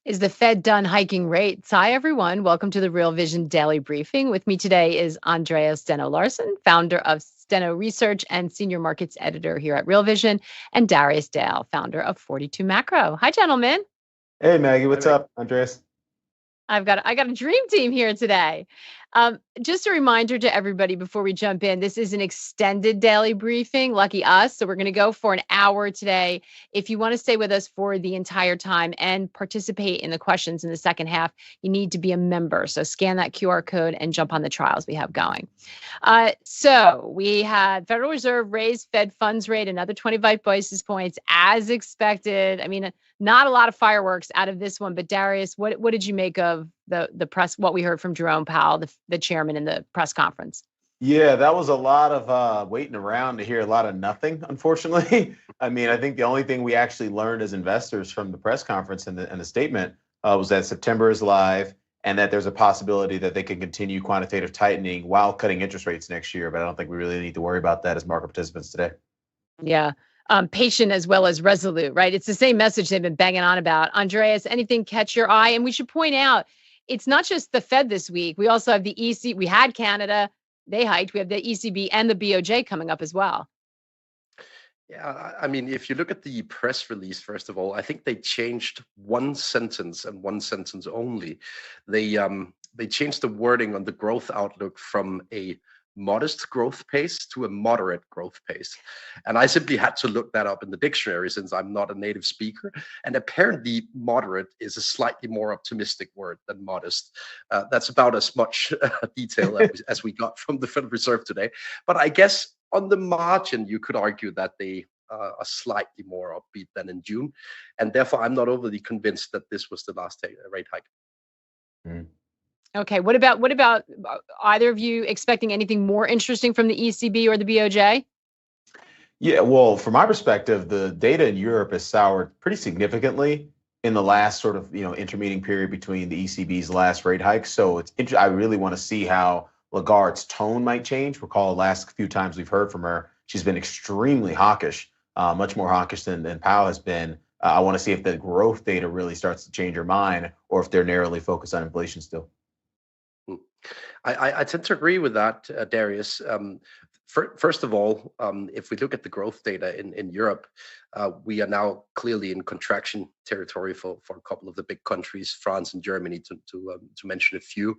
Is the Fed done hiking rates? Hi, everyone. Welcome to the Real Vision Daily Briefing. With me today is Andreas Steno Larsen, founder of Steno Research and senior markets editor here at Real Vision, and Darius Dale, founder of 42 Macro. Hi, gentlemen. Hey Maggie, Hi, what's Meg. up, Andreas? I got a dream team here today. Just a reminder to everybody before we jump in, this is an extended daily briefing. Lucky us. So we're going to go for an hour today. If you want to stay with us for the entire time and participate in the questions in the second half, you need to be a member. So scan that QR code and jump on the trials we have going. So we had Federal Reserve raise Fed funds rate another 25 basis points as expected. I mean, not a lot of fireworks out of this one, but Darius, what did you make of the press, what we heard from Jerome Powell, the chairman in the press conference? Yeah, that was a lot of waiting around to hear a lot of nothing, unfortunately. I mean, I think the only thing we actually learned as investors from the press conference and the statement was that September is live and that there's a possibility that they can continue quantitative tightening while cutting interest rates next year. But I don't think we really need to worry about that as market participants today. Yeah. Patient as well as resolute, right? It's the same message they've been banging on about. Andreas, anything catch your eye? And we should point out, it's not just the Fed this week. We also have the EC. We had Canada. They hiked. We have the ECB and the BoJ coming up as well. Yeah, I mean, if you look at the press release, first of all, I think they changed one sentence and one sentence only. They changed the wording on the growth outlook from a modest growth pace to a moderate growth pace. And I simply had to look that up in the dictionary since I'm not a native speaker. And apparently, moderate is a slightly more optimistic word than modest. That's about as much detail as we got from the Federal Reserve today. But I guess on the margin, you could argue that they are slightly more upbeat than in June. And therefore, I'm not overly convinced that this was the last rate hike. Mm. Okay. What about either of you expecting anything more interesting from the ECB or the BoJ? Yeah, well, from my perspective, the data in Europe has soured pretty significantly in the last sort of intermeeting period between the ECB's last rate hike. So I really want to see how Lagarde's tone might change. Recall the last few times we've heard from her, she's been extremely hawkish, much more hawkish than Powell has been. I want to see if the growth data really starts to change her mind, or if they're narrowly focused on inflation still. I tend to agree with that, Darius. First of all, if we look at the growth data in Europe, we are now clearly in contraction territory for a couple of the big countries, France and Germany, to mention a few.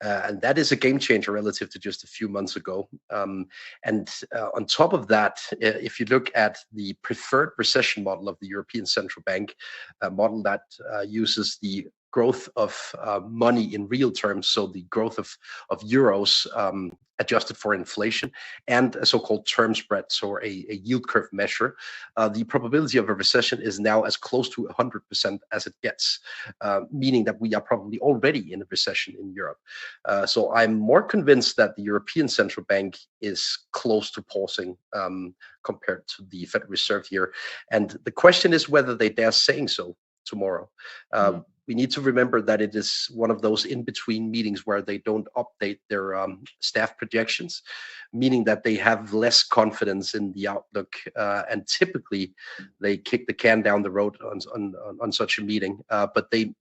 And that is a game changer relative to just a few months ago. And on top of that, if you look at the preferred recession model of the European Central Bank, a model that uses the growth of money in real terms, so the growth of euros adjusted for inflation, and a so-called term spreads or a yield curve measure, the probability of a recession is now as close to 100% as it gets, meaning that we are probably already in a recession in Europe. So I'm more convinced that the European Central Bank is close to pausing compared to the Federal Reserve here. And the question is whether they dare saying so tomorrow. We need to remember that it is one of those in-between meetings where they don't update their staff projections, meaning that they have less confidence in the outlook, and typically they kick the can down the road on such a meeting. But they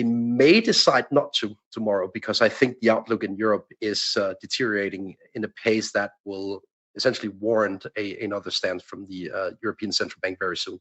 may decide not to tomorrow, because I think the outlook in Europe is deteriorating in a pace that will essentially warrant another stance from the European Central Bank very soon.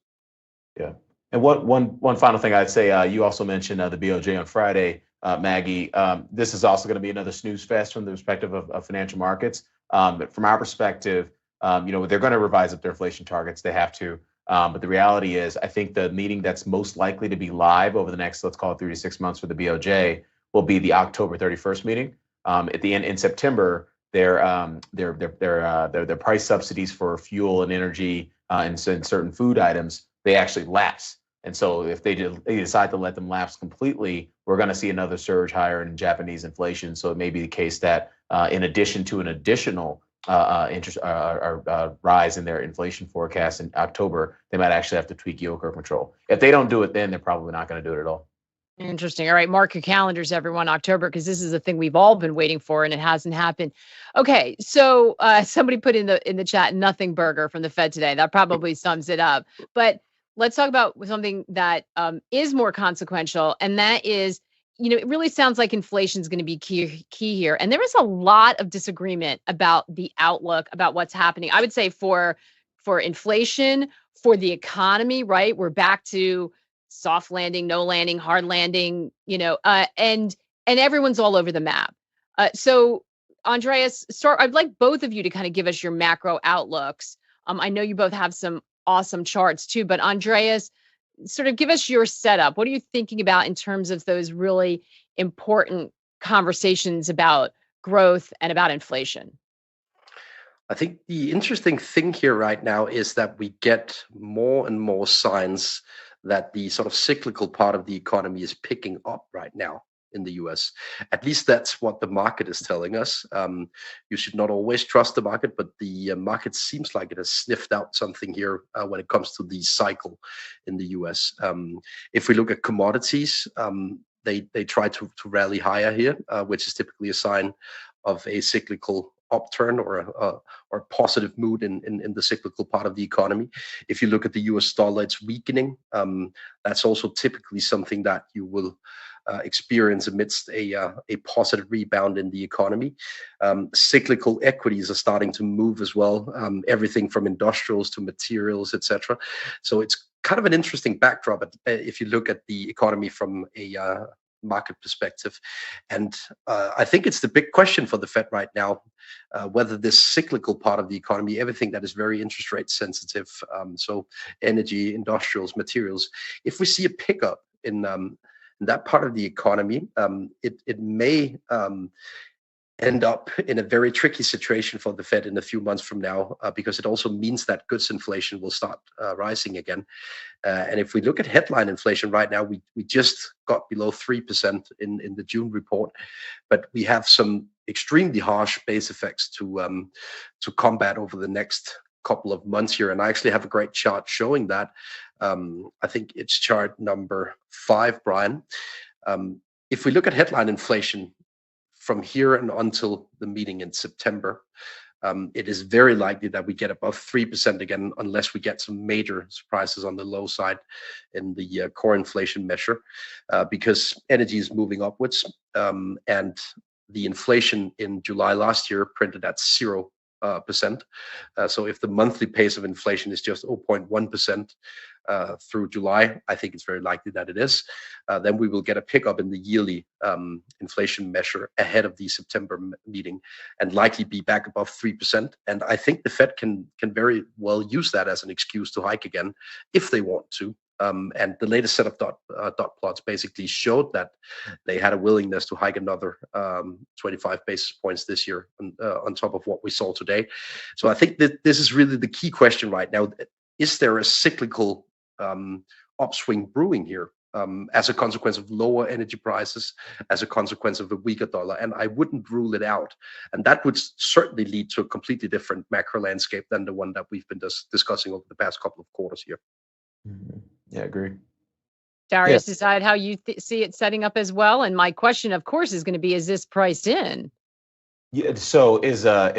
Yeah. And one final thing I'd say, you also mentioned the BoJ on Friday, Maggie. This is also going to be another snooze fest from the perspective of financial markets. But from our perspective, they're going to revise up their inflation targets. They have to. But the reality is, I think the meeting that's most likely to be live over the next, let's call it 3 to 6 months for the BoJ, will be the October 31st meeting. At the end in September, their price subsidies for fuel and energy and certain food items, they actually lapse. And so if they decide to let them lapse completely, we're going to see another surge higher in Japanese inflation. So it may be the case that in addition to an additional interest rise in their inflation forecast in October, they might actually have to tweak yield curve control. If they don't do it then, they're probably not going to do it at all. Interesting. All right, mark your calendars, everyone, October, because this is a thing we've all been waiting for, and it hasn't happened. Okay, so somebody put in the chat, nothing burger from the Fed today. That probably sums it up. But let's talk about something that is more consequential, and that is, it really sounds like inflation is going to be key here. And there is a lot of disagreement about the outlook, about what's happening. I would say for inflation, for the economy, right? We're back to soft landing, no landing, hard landing, and everyone's all over the map. So, Andreas, I'd like both of you to kind of give us your macro outlooks. I know you both have some awesome charts too, but Andreas, sort of give us your setup. What are you thinking about in terms of those really important conversations about growth and about inflation? I think the interesting thing here right now is that we get more and more signs that the sort of cyclical part of the economy is picking up right now in the US. At least that's what the market is telling us. You should not always trust the market, but the market seems like it has sniffed out something here when it comes to the cycle in the US. If we look at commodities, they try to rally higher here, which is typically a sign of a cyclical upturn or a positive mood in the cyclical part of the economy. If you look at the US dollar, it's weakening. That's also typically something that you will experience amidst a positive rebound in the economy. Cyclical equities are starting to move as well, everything from industrials to materials, etc. So it's kind of an interesting backdrop if you look at the economy from a market perspective. And I think it's the big question for the Fed right now, whether this cyclical part of the economy, everything that is very interest rate sensitive, so energy, industrials, materials, if we see a pickup in that part of the economy, it may end up in a very tricky situation for the Fed in a few months from now, because it also means that goods inflation will start rising again. And if we look at headline inflation right now, we just got below 3% in the June report, but we have some extremely harsh base effects to combat over the next couple of months here. And I actually have a great chart showing that. I think it's chart number 5, Brian. If we look at headline inflation from here and until the meeting in September, it is very likely that we get above 3% again, unless we get some major surprises on the low side in the core inflation measure, because energy is moving upwards, and the inflation in July last year printed at 0%. So if the monthly pace of inflation is just 0.1% through July, I think it's very likely that it is. Then we will get a pickup in the yearly inflation measure ahead of the September meeting, and likely be back above 3%. And I think the Fed can very well use that as an excuse to hike again if they want to. And the latest set of dot plots basically showed that they had a willingness to hike another 25 basis points this year on top of what we saw today. So I think that this is really the key question right now. Is there a cyclical upswing brewing here as a consequence of lower energy prices, as a consequence of a weaker dollar? And I wouldn't rule it out. And that would certainly lead to a completely different macro landscape than the one that we've been discussing over the past couple of quarters here. Mm-hmm. Yeah, I agree. Darius, decide how you see it setting up as well. And my question, of course, is going to be: is this priced in? Yeah. So is a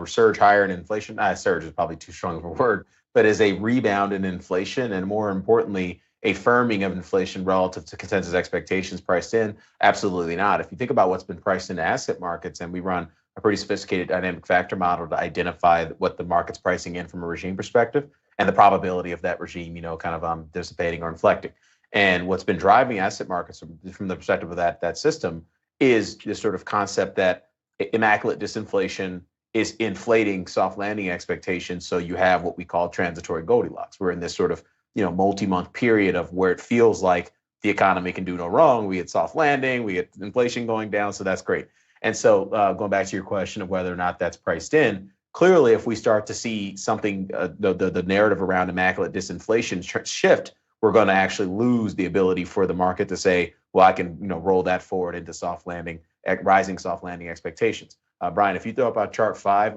surge higher in inflation? Surge is probably too strong of a word, but is a rebound in inflation, and more importantly, a firming of inflation relative to consensus expectations priced in? Absolutely not. If you think about what's been priced into asset markets, and we run a pretty sophisticated dynamic factor model to identify what the market's pricing in from a regime perspective, and the probability of that regime, kind of dissipating or inflecting. And what's been driving asset markets from the perspective of that system is this sort of concept that immaculate disinflation is inflating soft landing expectations. So you have what we call transitory Goldilocks. We're in this sort of multi-month period of where it feels like the economy can do no wrong. We get soft landing, we get inflation going down, so that's great. And so going back to your question of whether or not that's priced in, clearly, if we start to see something, the narrative around immaculate disinflation shift, we're going to actually lose the ability for the market to say, well, I can roll that forward into soft landing, rising soft landing expectations. Brian, if you throw up on chart 5,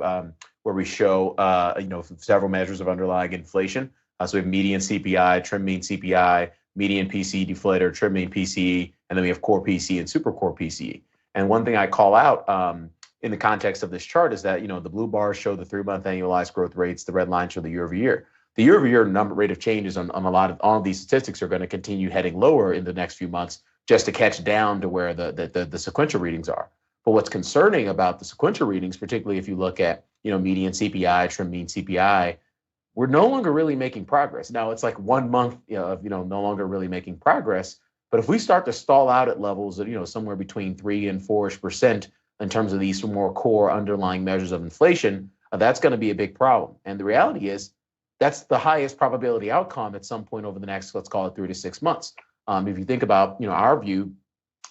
where we show several measures of underlying inflation. So we have median CPI, trim mean CPI, median PCE deflator, trim mean PCE, and then we have core PCE and super core PCE. And one thing I call out in the context of this chart is that the blue bars show the 3-month annualized growth rates, the red lines show the year over year. the year-over-year number rate of changes on a lot of all of these statistics are going to continue heading lower in the next few months just to catch down to where the sequential readings are. But what's concerning about the sequential readings, particularly if you look at median CPI, trim mean CPI, we're no longer really making progress. Now it's like 1 month of no longer really making progress. But if we start to stall out at levels of somewhere between 3 and 4% in terms of these more core underlying measures of inflation, that's going to be a big problem. And the reality is that's the highest probability outcome at some point over the next, let's call it 3 to 6 months. If you think about our view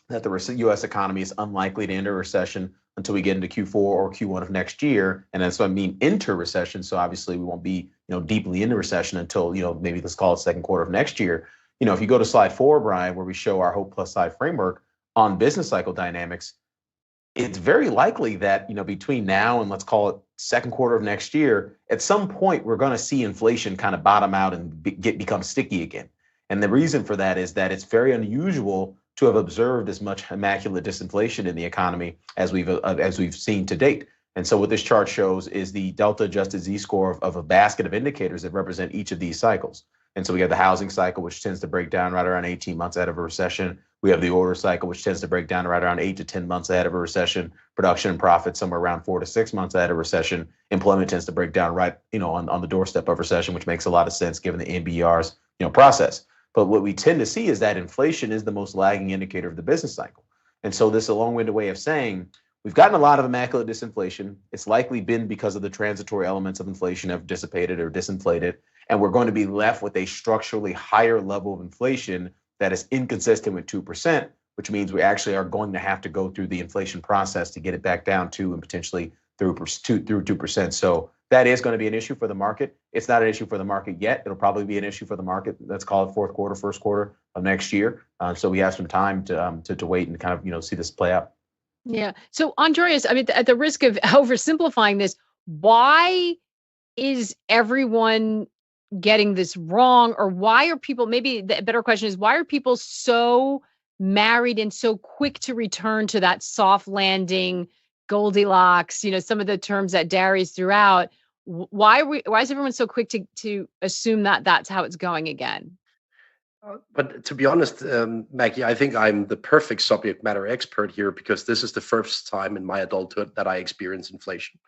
that the U.S. economy is unlikely to enter recession until we get into Q4 or Q1 of next year, and that's what I mean enter recession. So obviously we won't be deeply into recession until maybe let's call it second quarter of next year. If you go to slide 4, Brian, where we show our Hope Plus side framework on business cycle dynamics, it's very likely that between now and let's call it second quarter of next year, at some point we're going to see inflation kind of bottom out and become sticky again. And the reason for that is that it's very unusual to have observed as much immaculate disinflation in the economy as we've seen to date. And so what this chart shows is the delta adjusted Z-score of a basket of indicators that represent each of these cycles. And so we have the housing cycle, which tends to break down right around 18 months ahead of a recession. We have the order cycle, which tends to break down right around 8 to 10 months ahead of a recession. Production and profit somewhere around 4 to 6 months ahead of recession. Employment tends to break down right, on the doorstep of recession, which makes a lot of sense given the NBER's, process. But what we tend to see is that inflation is the most lagging indicator of the business cycle. And so this is a long-winded way of saying we've gotten a lot of immaculate disinflation. It's likely been because of the transitory elements of inflation have dissipated or disinflated. And we're going to be left with a structurally higher level of inflation that is inconsistent with 2%, which means we actually are going to have to go through the inflation process to get it back down to and potentially through 2%. So that is going to be an issue for the market. It's not an issue for the market yet. It'll probably be an issue for the market. Let's call it fourth quarter, first quarter of next year. So we have some time to wait and kind of see this play out. Yeah. So Andreas, I mean, at the risk of oversimplifying this, why is everyone getting this wrong? Or why are people, maybe the better question is, why are people so married and so quick to return to that soft landing, Goldilocks, some of the terms that Darius threw out? Why is everyone so quick to assume that that's how it's going again? But to be honest, Maggie, I think I'm the perfect subject matter expert here because this is the first time in my adulthood that I experience inflation.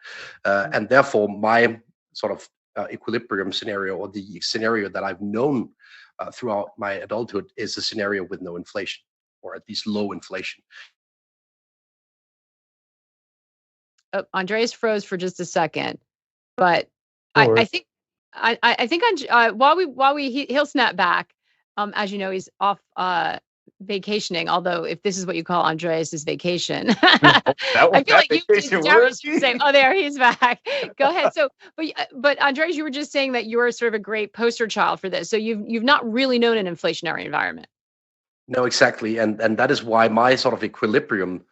And therefore, my sort of equilibrium scenario, or the scenario that I've known throughout my adulthood, is a scenario with no inflation, or at least low inflation. Andreas froze for just a second, but No I think he'll snap back. As you know, he's off vacationing. Although, if this is what you call Andreas's vacation, I feel like Darius should say, "Oh, there, he's back." Go ahead. So, but Andreas, you were just saying that you're sort of a great poster child for this. So you've not really known an inflationary environment. No, exactly, and that is why my sort of equilibrium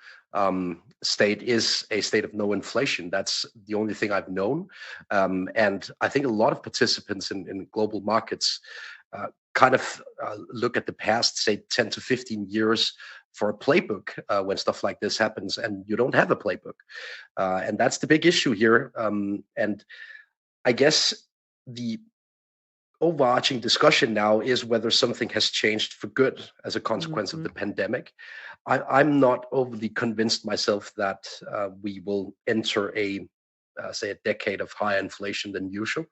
state is a state of no inflation. That's the only thing I've known, and I think a lot of participants in global markets kind of look at the past, say 10 to 15 years for a playbook when stuff like this happens, and you don't have a playbook, and that's the big issue here. And I guess the overarching discussion now is whether something has changed for good as a consequence of the pandemic. I'm not overly convinced myself that we will enter say a decade of higher inflation than usual,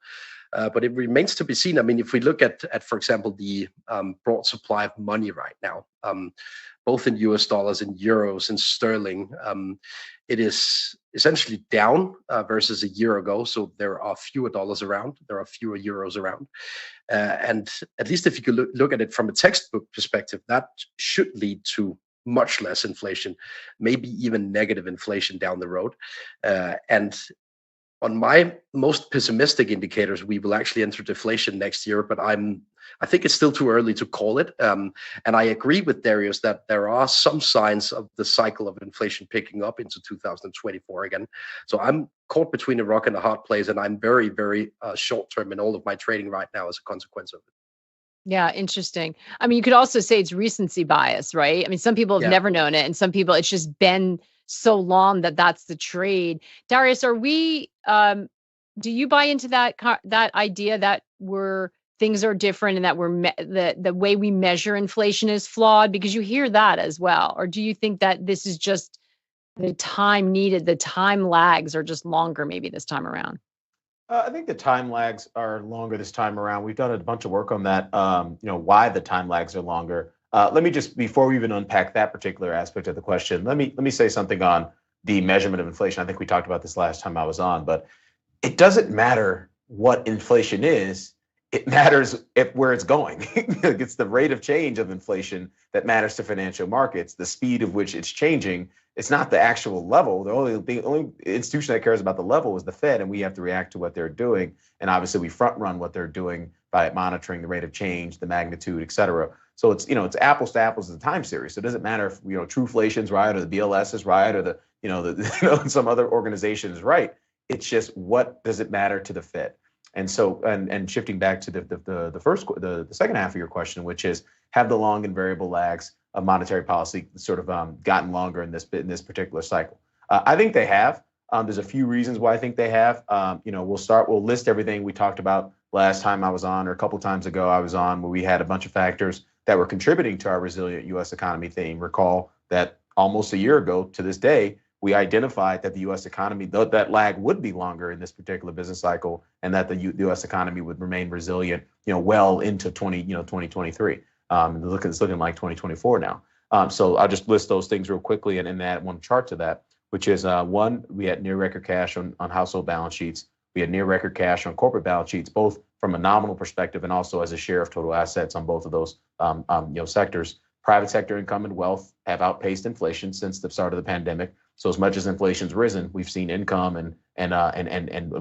but it remains to be seen. I mean, if we look at for example, the broad supply of money right now, both in US dollars and euros and sterling, it is essentially down versus a year ago. So there are fewer dollars around, there are fewer euros around. And at least if you could look at it from a textbook perspective, that should lead to much less inflation, maybe even negative inflation down the road. And on my most pessimistic indicators, we will actually enter deflation next year, but I think it's still too early to call it. And I agree with Darius that there are some signs of the cycle of inflation picking up into 2024 again. So I'm caught between a rock and a hard place, and I'm very, very short-term in all of my trading right now as a consequence of it. Yeah, interesting. I mean, you could also say it's recency bias, right? I mean, some people have never known it, and some people it's just been so long that that's the trade. Darius, are we do you buy into that idea that things are different and that the way we measure inflation is flawed? Because you hear that as well. Or do you think that this is just the time needed, the time lags are just longer maybe this time around? I think the time lags are longer this time around. We've done a bunch of work on that. Why the time lags are longer. Let me just, before we even unpack that particular aspect of the question, let me say something on the measurement of inflation. I think we talked about this last time I was on, but it doesn't matter what inflation is. It matters where it's going. It's the rate of change of inflation that matters to financial markets, the speed of which it's changing. It's not the actual level. The only institution that cares about the level is the Fed, and we have to react to what they're doing. And obviously, we front run what they're doing by monitoring the rate of change, the magnitude, et cetera. So it's apples to apples as a time series. So it doesn't matter if Truflation's right or the BLS is right or some other organization is right. It's just, what does it matter to the Fed? And so, and shifting back to the second half of your question, which is, have the long and variable lags of monetary policy sort of gotten longer in this particular cycle? I think they have. There's a few reasons why I think they have. We'll list everything we talked about last time I was on, or a couple times ago I was on, where we had a bunch of factors that were contributing to our resilient U.S. economy theme. Recall that almost a year ago to this day, we identified that the U.S. economy, that lag would be longer in this particular business cycle, and that the U.S. economy would remain resilient, well into 2023. It's looking like 2024 now. So I'll just list those things real quickly and add one chart to that, which is one, we had near record cash on household balance sheets. We had near record cash on corporate balance sheets, both from a nominal perspective and also as a share of total assets on both of those sectors. Private sector income and wealth have outpaced inflation since the start of the pandemic. So as much as inflation's risen, we've seen income and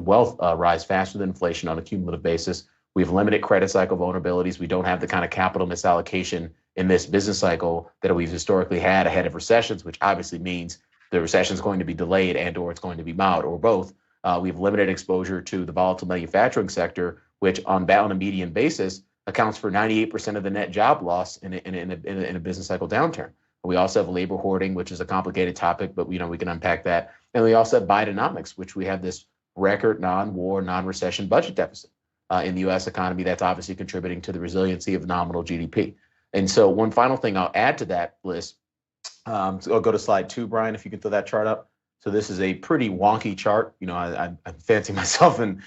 wealth rise faster than inflation on a cumulative basis. We have limited credit cycle vulnerabilities. We don't have the kind of capital misallocation in this business cycle that we've historically had ahead of recessions, which obviously means the recession is going to be delayed or it's going to be mild or both. We have limited exposure to the volatile manufacturing sector, which on a median basis accounts for 98% of the net job loss in a business cycle downturn. We also have labor hoarding, which is a complicated topic, but we can unpack that. And we also have Bidenomics, which we have this record non-war, non-recession budget deficit in the U.S. economy that's obviously contributing to the resiliency of nominal GDP. And so one final thing I'll add to that list, so I'll go to slide 2, Brian, if you can throw that chart up. So this is a pretty wonky chart. I fancy myself and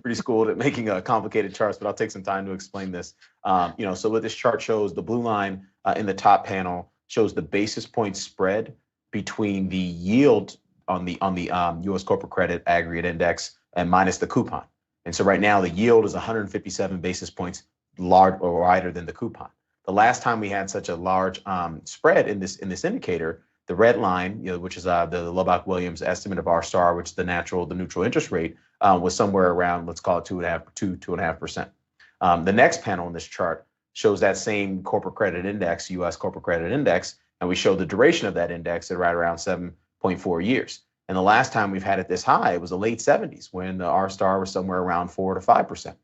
pretty schooled at making complicated charts, but I'll take some time to explain this. So what this chart shows, the blue line in the top panel shows the basis point spread between the yield on the U.S. corporate credit aggregate index and minus the coupon. And so right now the yield is 157 basis points wider than the coupon. The last time we had such a large spread in this indicator, the red line, which is the Lobach-Williams estimate of R-star, which is the neutral interest rate, was somewhere around, let's call it 2.5%. The next panel in this chart shows that same corporate credit index, U.S. corporate credit index, and we show the duration of that index at right around 7.4 years. And the last time we've had it this high, it was the late 70s when the R-star was somewhere around 4 to 5%.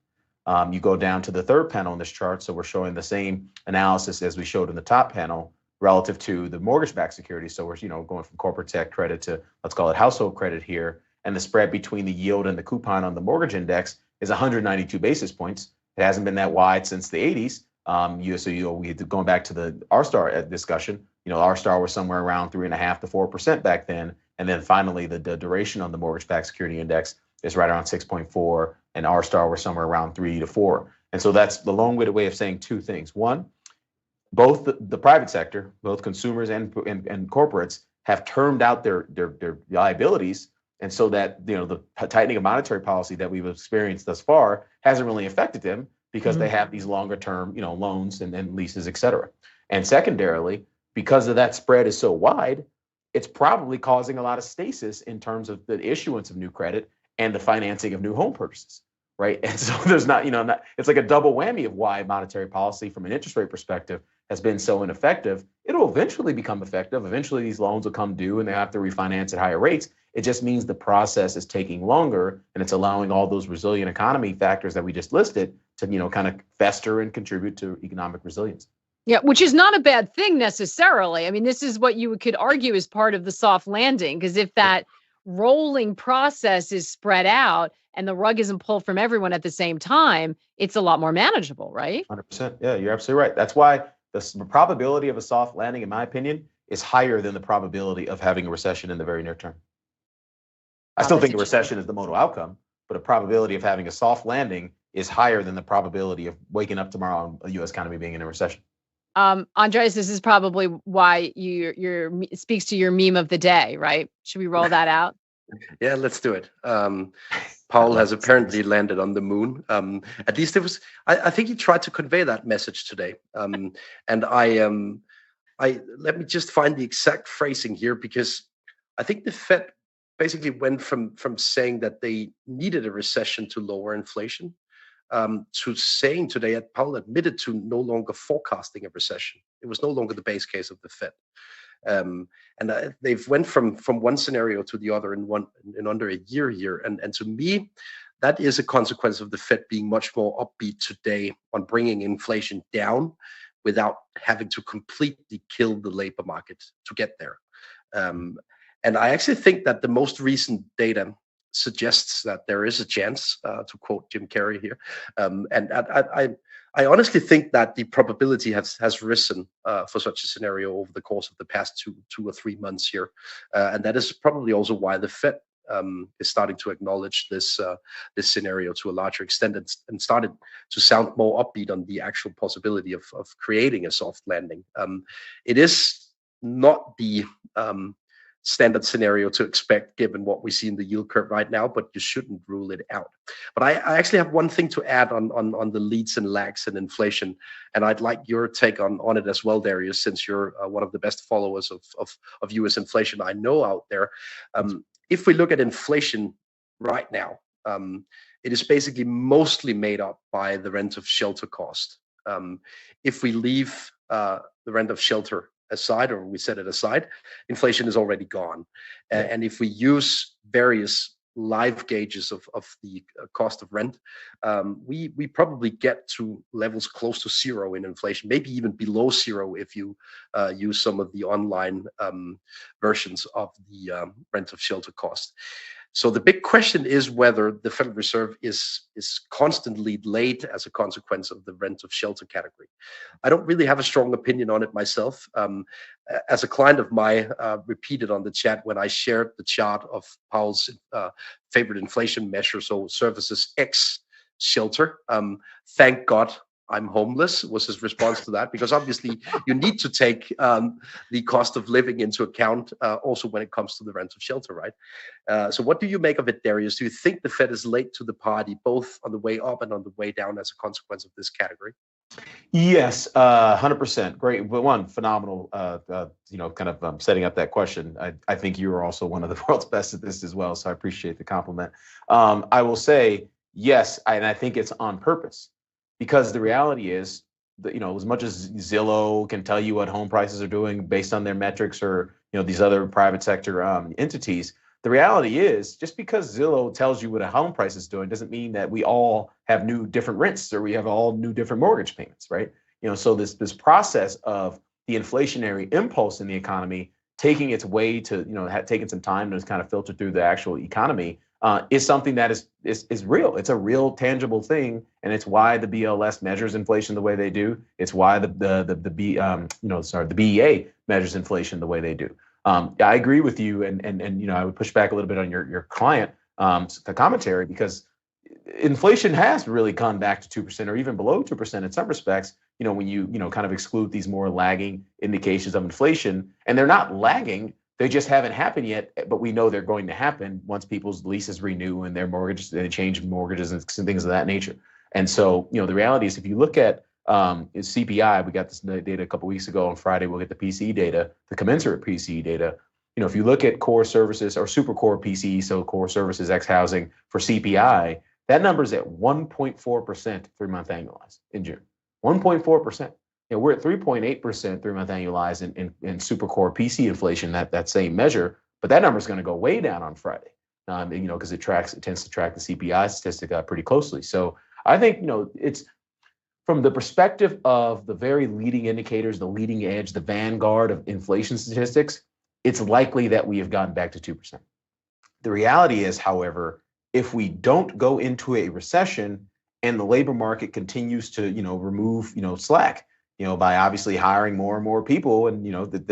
You go down to the third panel in this chart, so we're showing the same analysis as we showed in the top panel relative to the mortgage-backed securities. So we're going from corporate tech credit to, let's call it household credit here. And the spread between the yield and the coupon on the mortgage index is 192 basis points. It hasn't been that wide since the 80s. Going back to the R-star discussion, R-star was somewhere around 3.5 to 4% back then. And then finally, the duration on the mortgage-backed security index is right around 6.4, and R-star was somewhere around 3 to 4. And so that's the long-winded way of saying two things. One, both the private sector, both consumers and corporates, have termed out their liabilities, and so that the tightening of monetary policy that we've experienced thus far hasn't really affected them because they have these longer-term loans and leases, et cetera. And secondarily, because of that spread is so wide, it's probably causing a lot of stasis in terms of the issuance of new credit and the financing of new home purchases. Right. And so there's it's like a double whammy of why monetary policy from an interest rate perspective has been so ineffective. It'll eventually become effective. Eventually, these loans will come due and they have to refinance at higher rates. It just means the process is taking longer, and it's allowing all those resilient economy factors that we just listed to, kind of fester and contribute to economic resilience. Yeah, which is not a bad thing necessarily. I mean, this is what you could argue is part of the soft landing, because if that rolling process is spread out and the rug isn't pulled from everyone at the same time, it's a lot more manageable, right? 100%. Yeah, you're absolutely right. That's why the probability of a soft landing, in my opinion, is higher than the probability of having a recession in the very near term. I still think a recession is the modal outcome, but a probability of having a soft landing is higher than the probability of waking up tomorrow and the U.S. economy being in a recession. Andreas, this is probably why your speaks to your meme of the day, right? Should we roll that out? Yeah, let's do it. Paul has apparently landed on the moon. At least it was. I think he tried to convey that message today. And I let me just find the exact phrasing here, because I think the Fed basically went from saying that they needed a recession to lower inflation, to saying today that Powell admitted to no longer forecasting a recession. It was no longer the base case of the Fed. And they've went from one scenario to the other in under a year here. And to me, that is a consequence of the Fed being much more upbeat today on bringing inflation down without having to completely kill the labor market to get there. And I actually think that the most recent data suggests that there is a chance, to quote Jim Carrey here. And I honestly think that the probability has risen for such a scenario over the course of the past two or 3 months here. And that is probably also why the Fed is starting to acknowledge this scenario to a larger extent, and started to sound more upbeat on the actual possibility of creating a soft landing. It is not the standard scenario to expect given what we see in the yield curve right now, but you shouldn't rule it out. But I actually have one thing to add on the leads and lags and inflation, and I'd like your take on it as well, Darius, since you're one of the best followers of US inflation I know out there. If we look at inflation right now, it is basically mostly made up by the rent of shelter cost. If we leave the rent of shelter aside, or we set it aside, inflation is already gone. And if we use various live gauges of the cost of rent, we probably get to levels close to zero in inflation, maybe even below zero if you use some of the online versions of the rent of shelter cost. So the big question is whether the Federal Reserve is constantly late as a consequence of the rent of shelter category. I don't really have a strong opinion on it myself. As a client of mine repeated on the chat when I shared the chart of Powell's favorite inflation measure, so services X shelter, thank God I'm homeless, was his response to that, because obviously you need to take the cost of living into account also when it comes to the rent of shelter, right? So what do you make of it, Darius? Do you think the Fed is late to the party, both on the way up and on the way down as a consequence of this category? Yes, 100%. Great. But one phenomenal, kind of setting up that question. I think you are also one of the world's best at this as well. So I appreciate the compliment. I will say, yes, and I think it's on purpose. Because the reality is that, as much as Zillow can tell you what home prices are doing based on their metrics, or, these other private sector entities, the reality is just because Zillow tells you what a home price is doing doesn't mean that we all have different rents, or we have all new different mortgage payments, right? So this process of the inflationary impulse in the economy taking its way to, taking some time to kind of filter through the actual economy is something that is real. It's a real tangible thing, and it's why the BLS measures inflation the way they do. It's why the BEA measures inflation the way they do. I agree with you, and I would push back a little bit on your client the commentary, because inflation has really gone back to 2% or even below 2% in some respects. When you kind of exclude these more lagging indications of inflation, and they're not lagging. They just haven't happened yet, but we know they're going to happen once people's leases renew and their mortgages, they change mortgages and things of that nature. And so, the reality is, if you look at CPI, we got this data a couple weeks ago. On Friday, we'll get the PCE data, the commensurate PCE data. If you look at core services or super core PCE, so core services X housing for CPI, that number is at 1.4% 3-month annualized in June. 1.4%. We're at 3.8% 3-month annualized in super core PC inflation, that same measure, but that number is going to go way down on Friday, because it tends to track the CPI statistic pretty closely. So I think, it's from the perspective of the very leading indicators, the leading edge, the vanguard of inflation statistics, it's likely that we have gotten back to 2%. The reality is, however, if we don't go into a recession and the labor market continues to, remove, slack, by obviously hiring more and more people, and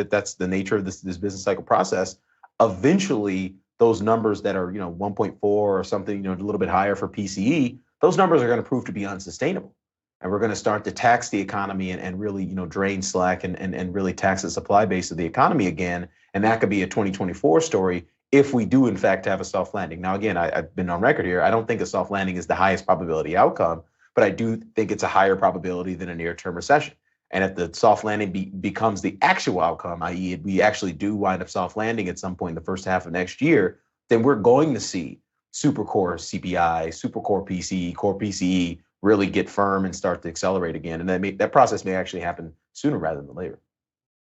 that's the nature of this business cycle process. Eventually, those numbers that are 1.4 or something, a little bit higher for PCE, those numbers are going to prove to be unsustainable, and we're going to start to tax the economy and really drain slack and really tax the supply base of the economy again, and that could be a 2024 story if we do in fact have a soft landing. Now, again, I've been on record here. I don't think a soft landing is the highest probability outcome, but I do think it's a higher probability than a near-term recession. And if the soft landing becomes the actual outcome, i.e., we actually do wind up soft landing at some point in the first half of next year, then we're going to see supercore CPI, supercore PCE, core PCE really get firm and start to accelerate again. And that process may actually happen sooner rather than later.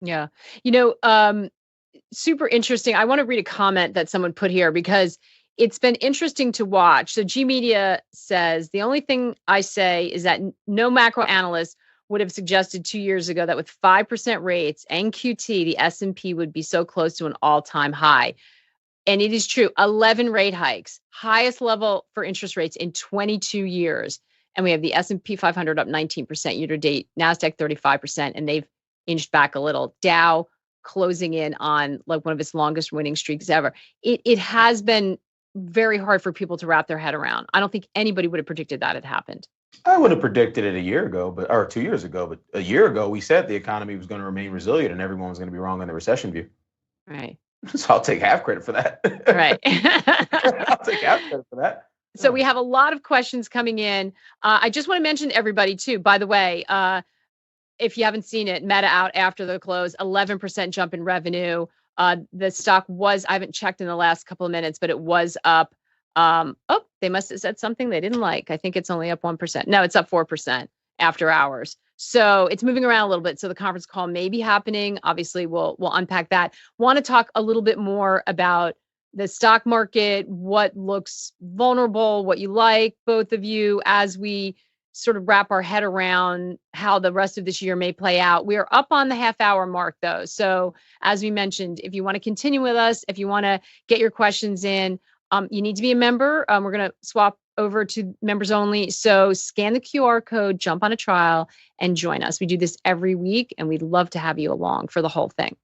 Yeah. Super interesting. I want to read a comment that someone put here because it's been interesting to watch. So G Media says, the only thing I say is that no macro analyst would have suggested 2 years ago that with 5% rates and QT, the S&P would be so close to an all-time high. And it is true, 11 rate hikes, highest level for interest rates in 22 years. And we have the S&P 500 up 19% year to date, NASDAQ 35%, and they've inched back a little. Dow closing in on like one of its longest winning streaks ever. It has been very hard for people to wrap their head around. I don't think anybody would have predicted that had happened. I would have predicted it a year ago, or 2 years ago. But a year ago, we said the economy was going to remain resilient and everyone was going to be wrong on the recession view. Right. So I'll take half credit for that. Right. I'll take half credit for that. So we have a lot of questions coming in. I just want to mention to everybody too, by the way, if you haven't seen it, Meta out after the close, 11% jump in revenue. The stock was, I haven't checked in the last couple of minutes, but it was up. They must have said something they didn't like. I think it's only up 1%. No, it's up 4% after hours. So it's moving around a little bit. So the conference call may be happening. Obviously, we'll unpack that. Want to talk a little bit more about the stock market, what looks vulnerable, what you like, both of you, as we sort of wrap our head around how the rest of this year may play out. We are up on the half-hour mark, though. So as we mentioned, if you want to continue with us, if you want to get your questions in, you need to be a member. We're going to swap over to members only. So scan the QR code, jump on a trial, and join us. We do this every week, and we'd love to have you along for the whole thing.